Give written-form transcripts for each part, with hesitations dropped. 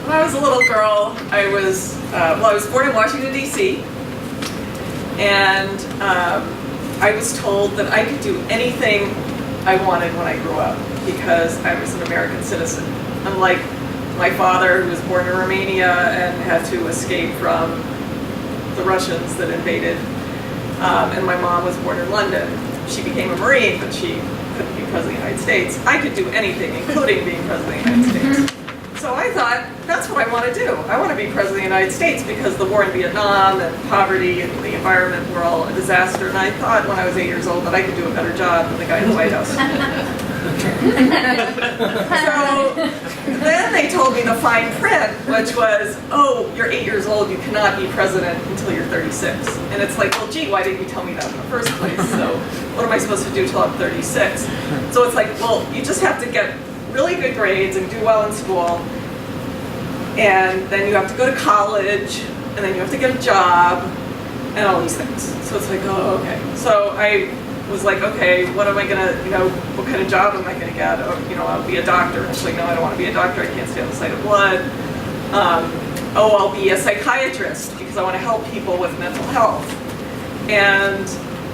When I was a little girl, I was born in Washington, D.C., and I was told that I could do anything I wanted when I grew up because I was an American citizen. Unlike my father, who was born in Romania and had to escape from the Russians that invaded, and my mom was born in London. She became a Marine, but she couldn't be President of the United States. I could do anything, including being President of the United States. So I thought, that's what I want to do. I want to be President of the United States because the war in Vietnam and poverty and the environment were all a disaster. And I thought when I was 8 years old that I could do a better job than the guy in the White House. So then they told me the fine print, which was, oh, you're 8 years old, you cannot be president until you're 36. And it's like, well, gee, why didn't you tell me that in the first place? So what am I supposed to do till I'm 36? So it's like, well, you just have to get really good grades and do well in school, and then you have to go to college, and then you have to get a job, and all these things. So it's like, oh, okay. So I was like, okay, what am I gonna, what kind of job am I gonna get? Oh, I'll be a doctor. And it's like, no, I don't want to be a doctor. I can't stand the sight of blood. Oh, I'll be a psychiatrist because I want to help people with mental health. And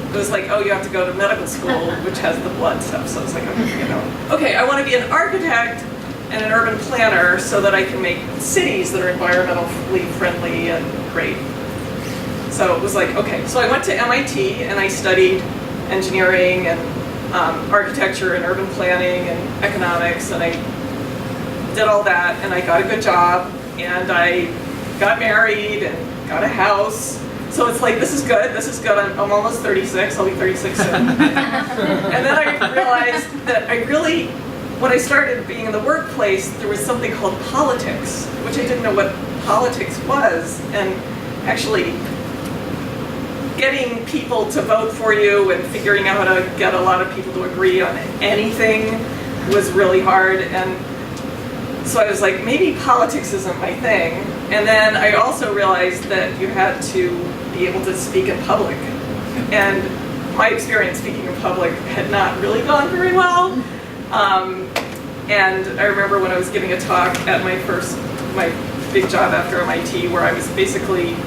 it was like, oh, you have to go to medical school, which has the blood stuff. So it's like, okay, I want to be an architect and an urban planner so that I can make cities that are environmentally friendly and great. So it was like, okay. So I went to MIT and I studied engineering and architecture and urban planning and economics, and I did all that, and I got a good job, and I got married and got a house. So it's like, this is good, I'm almost 36, I'll be 36 soon. And then I realized that when I started being in the workplace, there was something called politics, which I didn't know what politics was, and actually getting people to vote for you and figuring out how to get a lot of people to agree on anything was really hard. And so I was like, maybe politics isn't my thing. And then I also realized that you had to be able to speak in public. And my experience speaking in public had not really gone very well. And I remember when I was giving a talk at my big job after MIT, where I was basically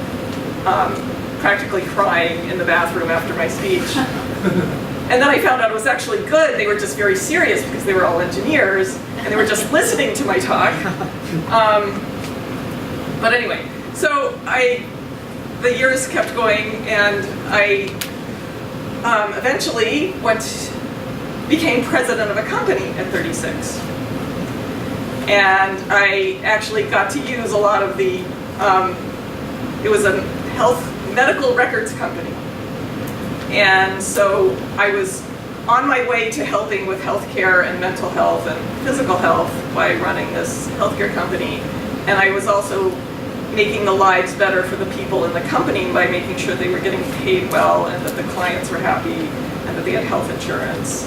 practically crying in the bathroom after my speech. And then I found out it was actually good. They were just very serious because they were all engineers, and they were just listening to my talk. But anyway, so the years kept going, and I eventually became president of a company at 36. And I actually got to use a lot of the, it was a medical records company. And so I was on my way to helping with healthcare and mental health and physical health by running this healthcare company. And I was also making the lives better for the people in the company by making sure they were getting paid well and that the clients were happy and that they had health insurance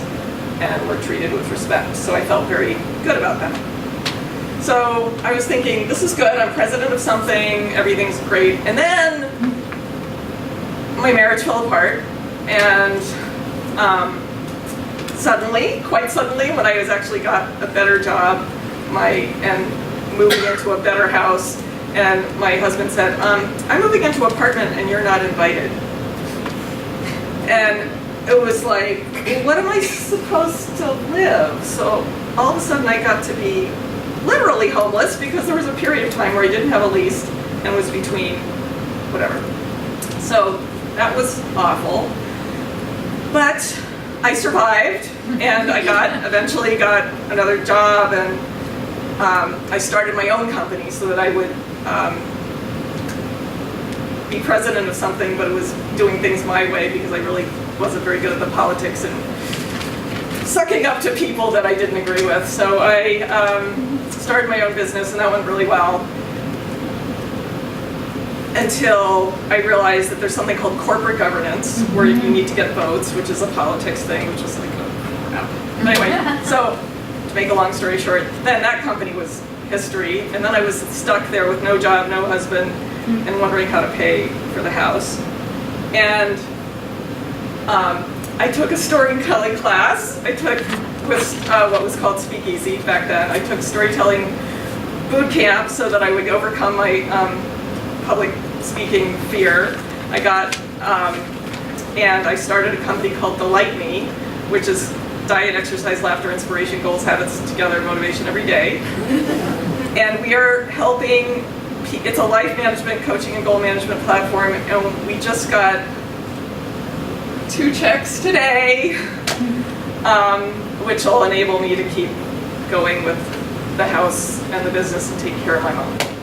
and were treated with respect. So I felt very good about that. So I was thinking, this is good, I'm president of something, everything's great. And then my marriage fell apart, and quite suddenly, when I actually got a better job and moving into a better house, and my husband said, I'm moving into an apartment and you're not invited. And it was like, what am I supposed to live? So all of a sudden I got to be literally homeless because there was a period of time where I didn't have a lease and was between whatever. So that was awful. But I survived, and I eventually got another job, and I started my own company so that I would be president of something, but it was doing things my way because I really wasn't very good at the politics and sucking up to people that I didn't agree with. So I started my own business, and that went really well. Until I realized that there's something called corporate governance, where you need to get votes, which is a politics thing, which is like, oh, crap. But anyway, so to make a long story short, then that company was history, and then I was stuck there with no job, no husband, and wondering how to pay for the house. And I took a storytelling class. I took what was called Speakeasy back then. I took storytelling boot camp so that I would overcome my public speaking fear. I got, and I started a company called Delight Me, which is diet, exercise, laughter, inspiration, goals, habits together, motivation every day. And we are helping, it's a life management, coaching, and goal management platform, and we just got 2 checks today, which will enable me to keep going with the house and the business and taking care of my mom.